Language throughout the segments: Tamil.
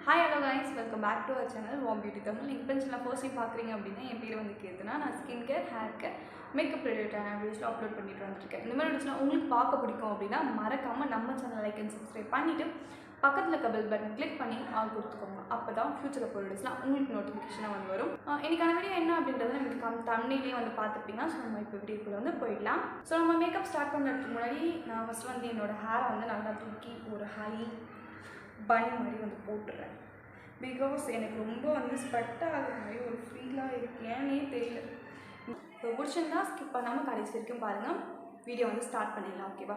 Hi hello guys, welcome back to our channel Warm Beauty Tamil. நீங்கள் இப்போ சேனல் ஃபர்ஸ்ட் டைம் பார்க்குறீங்க அப்படின்னா என் பேர் வந்து கேதுனா. நான் skin care, hair care, makeup ரிலேட்டடான வீடியோஸ்லாம் அப்லோட் பண்ணிட்டு வந்திருக்கேன். இந்த மாதிரி வீடியோஸ்லாம் உங்களுக்கு பார்க்க பிடிக்கும் அப்படின்னா மறக்காமல் நம்ம சேனல் லைக் அண்ட் சப்ஸ்கிரைப் பண்ணிவிட்டு பக்கத்தில் இருக்க பெல் பட்டன் கிளிக் பண்ணி ஆல் கொடுத்துக்கோங்க. அப்போ தான் ஃபியூச்சரில் போகிற வீடியோஸ்லாம் உங்களுக்கு நோட்டிஃபிகேஷனாக வந்து வரும். இன்றைக்கான வீடியோ என்ன அப்படின்றத எனக்கு தமிழ்லேயே வந்து பார்த்துப்பீங்க. ஸோ நம்ம இப்போ வீடியோக்குள்ளே வந்து போயிடலாம். ஸோ நம்ம மேக்கப் ஸ்டார்ட் பண்ணுறதுக்கு முன்னாடி நான் ஃபஸ்ட்டு வந்து என்னோடய ஹேரை வந்து நல்லா தூக்கி ஒரு ஹை பன் மாதிரி வந்து போட்டுடுறேன். பிகாஸ் எனக்கு ரொம்ப வந்து ஸ்பெட் ஆகிற மாதிரி ஒரு ஃபீலாக இருக்கு, ஏன்னே தெரியல. இப்போ பிடிச்சிருந்தா ஸ்கிப் பண்ணாமல் கடைசி வரைக்கும் பாருங்கள். வீடியோ வந்து ஸ்டார்ட் பண்ணிடலாம், ஓகேவா?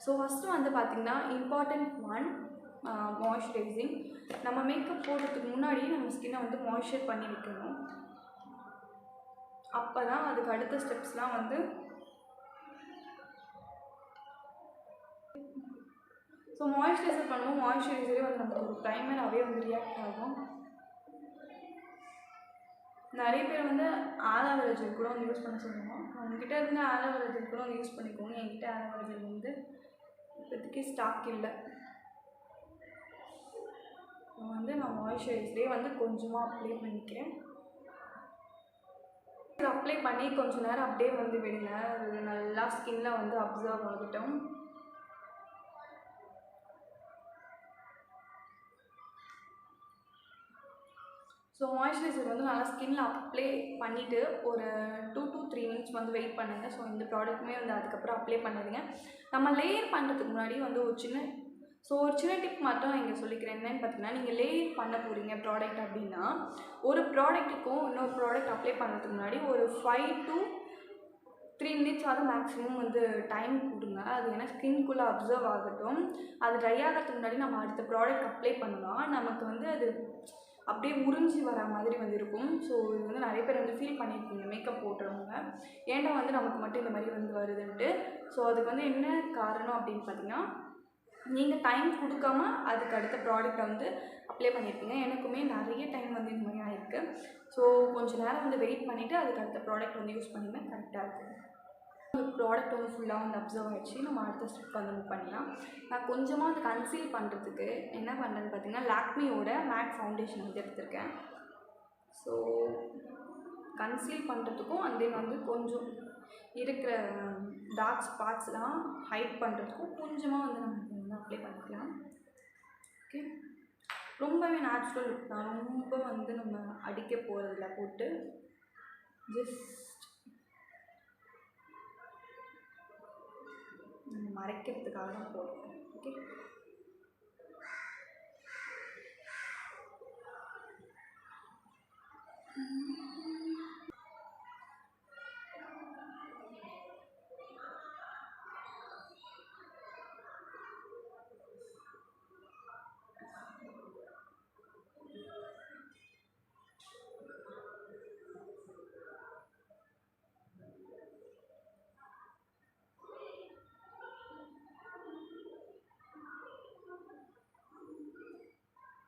ஸோ ஃபஸ்ட்டு வந்து பார்த்திங்கன்னா இம்பார்ட்டண்ட் ஒன், மாய்ஸ்சரைசிங். நம்ம மேக்கப் போடுறதுக்கு முன்னாடி நம்ம ஸ்கின்னை வந்து மாய்ஸ்சர் பண்ணி வைக்கணும். அப்போ தான் அதுக்கு அடுத்த ஸ்டெப்ஸ்லாம் வந்து ஸோ மாய்ஸ்சரைசர் பண்ணுவோம். மாய்ஸ்சரைசரே வந்து நமக்கு ஒரு ப்ரைமராகவே வந்து ரியாக்ட் ஆகும். நிறைய பேர் வந்து ஆலோவேரா ஜெல் கூட வந்து யூஸ் பண்ண சொல்லுவோம். அவங்ககிட்ட இருந்து ஆலோவேரா ஜெல் கூட வந்து யூஸ் பண்ணிக்கோங்க. என்கிட்ட ஆலோவேரா ஜெல் வந்து இப்போதைக்கு ஸ்டாக் இல்லை. வந்து நான் மாய்ஸ்சரைசரே வந்து கொஞ்சமாக அப்ளை பண்ணிக்கிறேன். அப்ளை பண்ணி கொஞ்சம் நேரம் அப்படியே வந்து விடுங்க. அது நல்லா ஸ்கின்ல வந்து அப்சர்வ் ஆகட்டும். ஸோ மாய்ஸ்சரைசர் வந்து நல்லா ஸ்கின்னில் அப்ளை பண்ணிவிட்டு ஒரு 2 to 3 மினிட்ஸ் வந்து வெயிட் பண்ணுங்கள். ஸோ இந்த ப்ராடக்ட்டுமே வந்து அதுக்கப்புறம் அப்ளை பண்ணாதீங்க. நம்ம லேயர் பண்ணுறதுக்கு முன்னாடி வந்து ஒரு சின்ன டிப் மட்டும் நான் இங்கே சொல்லிக்கிறேன். என்னென்னு பார்த்தீங்கன்னா, நீங்கள் லேயர் பண்ண போகிறீங்க ப்ராடக்ட் அப்படின்னா, ஒரு ப்ராடக்ட்டுக்கும் இன்னொரு ப்ராடக்ட் அப்ளை பண்ணுறதுக்கு முன்னாடி ஒரு 5 to 3 மினிட்ஸ் வந்து மேக்ஸிமம் வந்து டைம் கொடுங்க. அது ஏன்னா ஸ்கின்குள்ளே அப்சர்வ் ஆகட்டும். அது ட்ரை ஆகிறதுக்கு முன்னாடி நம்ம அடுத்த ப்ராடக்ட் அப்ளை பண்ணோம்னா நமக்கு வந்து அது அப்படியே உறிஞ்சி வர மாதிரி வந்து இருக்கும். ஸோ இது வந்து நிறைய பேர் வந்து ஃபீல் பண்ணியிருக்கீங்க மேக்கப் போட்டுறவங்க, ஏன்டா வந்து நமக்கு மட்டும் இந்த மாதிரி வந்து வருதுன்ட்டு. ஸோ அதுக்கு வந்து என்ன காரணம் அப்படின்னு பார்த்தீங்கன்னா, நீங்கள் டைம் கொடுக்காம அதுக்கு அடுத்த ப்ராடக்டை வந்து அப்ளை பண்ணியிருக்கீங்க. எனக்குமே நிறைய டைம் வந்து இந்த மாதிரி ஆகிருக்கு. ஸோ கொஞ்சம் நேரம் வந்து வெயிட் பண்ணிவிட்டு அதுக்கு அடுத்த ப்ராடக்ட் வந்து யூஸ் பண்ணிங்கன்னா கரெக்டாக இருக்கும். ப்ராடக்ட் வந்து ஃபுல்லாக வந்து அப்சர்வ் ஆகிடுச்சு. நம்ம அடுத்த ஸ்டெப் வந்து மூவ் பண்ணலாம். நான் கொஞ்சமாக வந்து கன்சீல் பண்ணுறதுக்கு என்ன பண்ணுறேன்னு பார்த்தீங்கன்னா, லாக்மியோட மேட் ஃபவுண்டேஷன் வந்து எடுத்திருக்கேன். ஸோ கன்சீல் பண்ணுறதுக்கும் அண்ட் தென் வந்து கொஞ்சம் இருக்கிற டார்க் ஸ்பாட்ஸ்லாம் ஹைட் பண்ணுறதுக்கும் கொஞ்சமாக வந்து நம்ம வந்து அப்ளை பண்ணிக்கலாம். ஓகே, ரொம்பவே நேச்சுரல் லுக் தான். ரொம்ப வந்து நம்ம அடிக்க போகிறதில்ல போட்டு, ஜஸ்ட் மறைக்கிறதுக்காக தான் போடுறோம். ஓகே,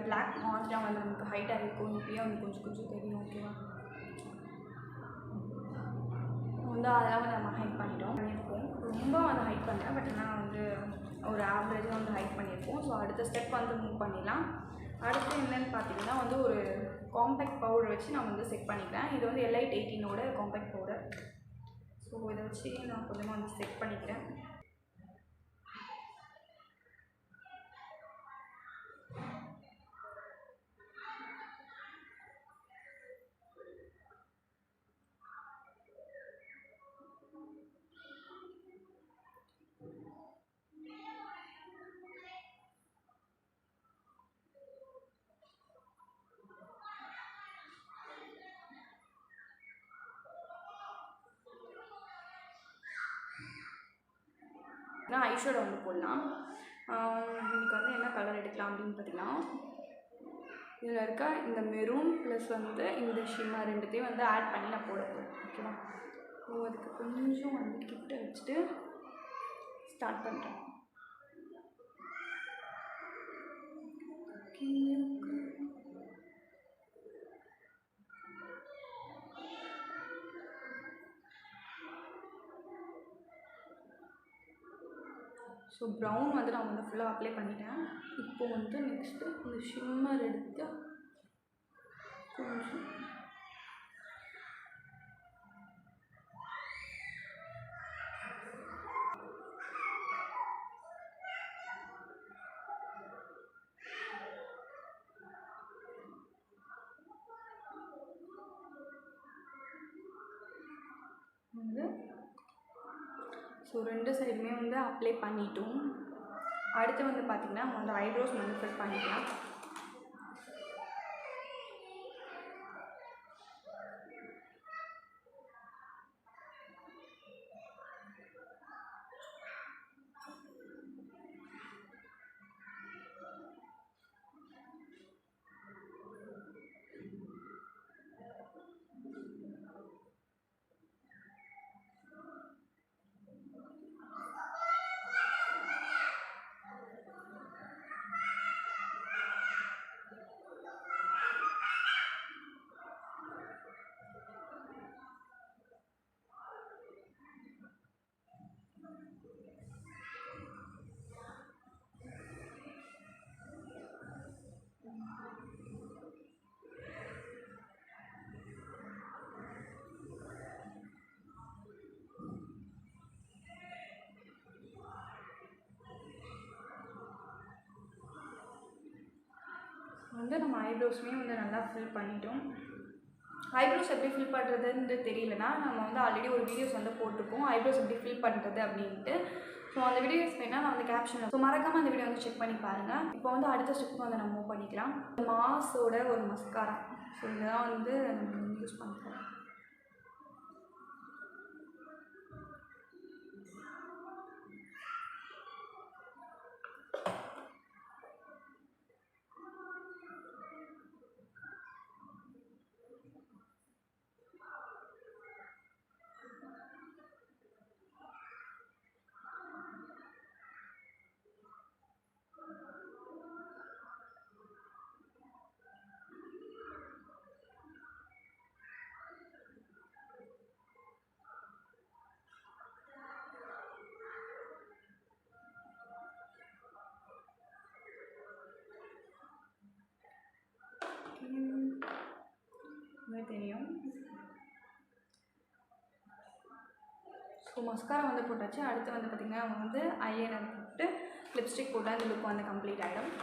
பிளாக் மார்க்லாம் வந்து நமக்கு ஹைட் ஆகிருக்கும். இப்போயே வந்து கொஞ்சம் தெரியும். ஓகேவா? வந்து அதெல்லாம் வந்து நம்ம ஹைட் பண்ணிட்டோம். ரொம்ப வந்து ஹைட் பண்ணேன், பட் ஆனால் வந்து ஒரு ஆவரேஜாக வந்து ஹைட் பண்ணியிருக்கோம். ஸோ அடுத்த ஸ்டெப் வந்து மூவ் பண்ணிடலாம். அடுத்து என்னென்னு பார்த்தீங்கன்னா வந்து ஒரு காம்பேக்ட் பவுடர் வச்சு நான் வந்து செட் பண்ணிக்கிறேன். இது வந்து எலைட் 18ஓட காம்பேக்ட் பவுடர். ஸோ இதை வச்சு நான் கொஞ்சமாக வந்து செட் பண்ணிக்கிறேன். நான் ஐஷேடோ வந்து போடலாம். இன்றைக்கி வந்து என்ன கலர் எடுக்கலாம் அப்படின்னு பார்த்தீங்கன்னா, இதில் இருக்க இந்த மெரூன் ப்ளஸ் வந்து இந்த ஷிம்மர் ரெண்டுத்தையும் வந்து ஆட் பண்ணி நான் போட போகிறேன். ஓகேவா? ஸோ அதுக்கு கொஞ்சம் வந்து கிட்ட வச்சுட்டு ஸ்டார்ட் பண்ணுறேன். ஸோ ப்ரௌன் வந்து நான் வந்து ஃபுல்லாக அப்ளை பண்ணிட்டேன். இப்போ இப்போ வந்து நெக்ஸ்ட்டு இந்த ஷிம்மர் எடுத்து கொஞ்சம் வந்து ஸோ 2 சைடுமே வந்து அப்ளை பண்ணிட்டோம். அடுத்து வந்து பார்த்திங்கன்னா நம்ம வந்து ஐப்ரோஸ் வந்து ஃபில் பண்ணிக்கலாம். வந்து நம்ம ஐப்ரோஸுமே வந்து நல்லா ஃபில் பண்ணிட்டோம். ஐப்ரோஸ் எப்படி ஃபில் பண்ணுறதுன்னு தெரியலனா நம்ம வந்து ஆல்ரெடி ஒரு வீடியோஸ் வந்து போட்டிருக்கோம் ஐப்ரோஸ் எப்படி ஃபில் பண்ணுறது அப்படின்ட்டு. ஸோ அந்த வீடியோஸ் வேணால் நான் வந்து கேப்ஷனில் ஸோ மறக்காமல் அந்த வீடியோ வந்து செக் பண்ணி பாருங்கள். இப்போ வந்து அடுத்த ஸ்டெப் வந்து நம்ம மூவ் பண்ணிக்கலாம். மாஸோட ஒரு மஸ்காரா. ஸோ இதுதான் வந்து நம்ம யூஸ் பண்ணுறோம். தெரியும். ஸோ மஸ்காரா வந்து போட்டாச்சு. அடுத்து வந்து பார்த்திங்கன்னா நம்ம வந்து ஐலைனர் போட்டு லிப்ஸ்டிக் போட்டால் அந்த லுக் வந்து கம்ப்ளீட் ஆகிடும்.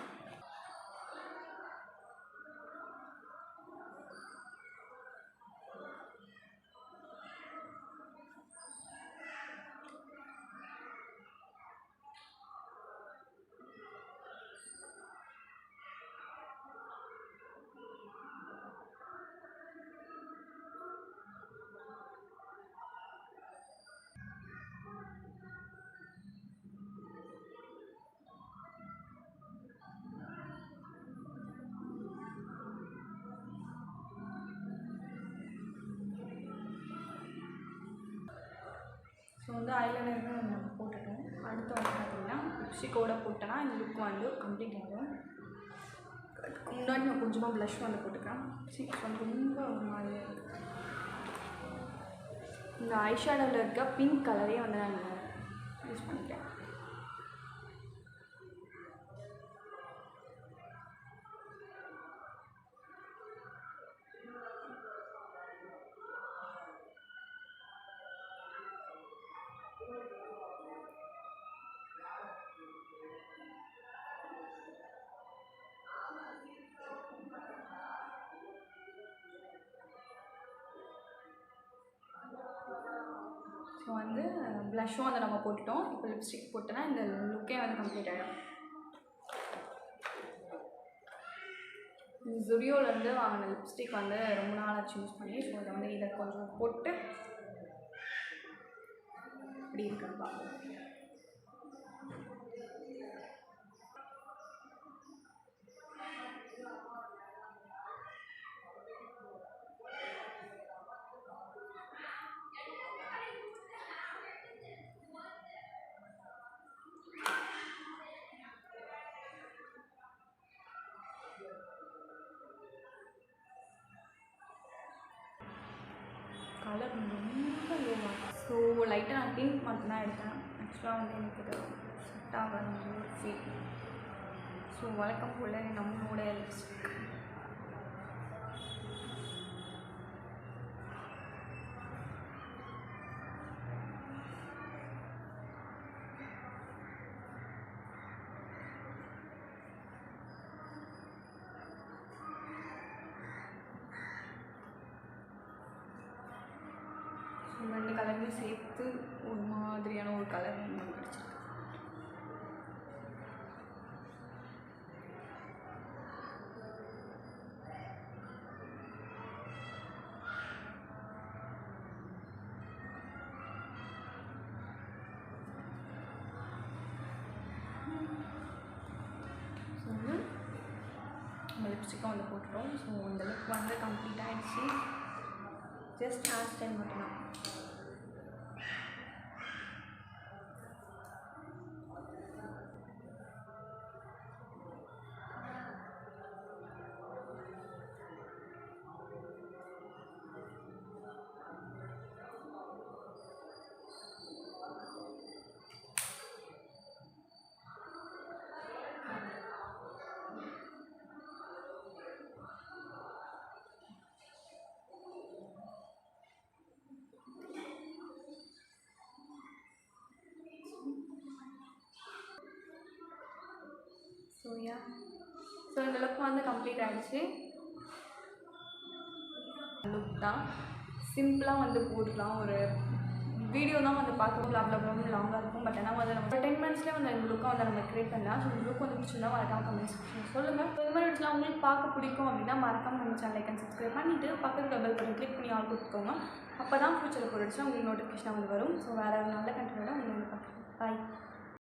ஸோ வந்து ஐலைனருமே நம்ம போட்டுட்டோம். அடுத்து வந்து பார்த்திங்கன்னா லிப்ஸ்டிக்கோடு போட்டோன்னா இந்த லுக் வந்து கம்ப்ளீட் ஆகும். அதுக்கு முன்னாடி நான் கொஞ்சமாக ப்ளஷ் வந்து போட்டுக்கிறேன். சீக்ஸ் வந்து ரொம்ப ஒரு மாதிரியாக இருக்குது. இந்த ஐஷேடோவில் இருக்க பிங்க் கலரே வந்து நான் யூஸ் பண்ணிக்கிறேன். ஸோ வந்து ப்ளஷ்ஷும் வந்து நம்ம போட்டுட்டோம். இப்போ லிப்ஸ்டிக் போட்டோன்னா இந்த லுக்கே வந்து கம்ப்ளீட் ஆகிடும். ஜுடியோலேருந்து வாங்கின லிப்ஸ்டிக் வந்து ரொம்ப நாள் ஆச்சு யூஸ் பண்ணி. ஸோ இதை வந்து இதை கொஞ்சம் போட்டு இப்படி இருக்குன்னு பார்ப்போம். கலர் ரொம்ப லோவாக. ஸோ லைட்டாக நான் பிங்க் மட்டும் தான் எடுத்தேன். ஆக்சுவலாக வந்து எனக்கு இது செட் ஆகாது ஒரு ஃபீல். ஸோ வழக்கம் போல் நம்மளோட லிப்ஸ்டிக் ரெண்டு கலருமே சேர்த்து ஒரு மாதிரியான ஒரு கலர் வந்து கிடச்சிருக்கு. ஸோ வந்து நம்ம லிப்ஸ்டிக்காக வந்து போட்டுட்டோம். ஸோ இந்த லுக் வந்து கம்ப்ளீட் ஆகிடுச்சு. ஜஸ்ட் ஹேர் ஸ்டைல் மட்டும்தான். ஸோ இந்த லுக் வந்து கம்ப்ளீட் ஆகிடுச்சு. லுக் தான் சிம்பிளாக வந்து போட்டுக்கலாம். ஒரு வீடியோ தான் வந்து பார்க்கணும், லாங்காக இருக்கும். பட் ஆனால் வந்து நம்ம 10 மினிட்ஸ்லேயே வந்து இந்த லுக்கை வந்து நம்ம க்ரியேட் பண்ணலாம். ஸோ இந்த லுக் வந்து பிடிச்சிருந்தா மறக்காம கமெண்ட் செக்ஷன் சொல்லுங்கள். ஸோ இந்த மாதிரி வீடியோஸ்லாம் உங்களுக்கு பார்க்க பிடிக்கும் அப்படின்னா மறக்காம நம்ம சேனல் லைக் அண்ட் சப்ஸ்கிரைப் பண்ணிவிட்டு பக்கத்தில் பெல் பட்டன் கிளிக் பண்ணி ஆல் கொடுத்துக்கோங்க. அப்போ தான் ஃபியூச்சரில் போட்டுச்சுன்னா உங்களுக்கு நோட்டிஃபிகேஷன் வந்து வரும். ஸோ வேறு நல்ல கண்டென்ட்டோட உங்களுக்கு வந்து பார்க்கலாம். பாய்.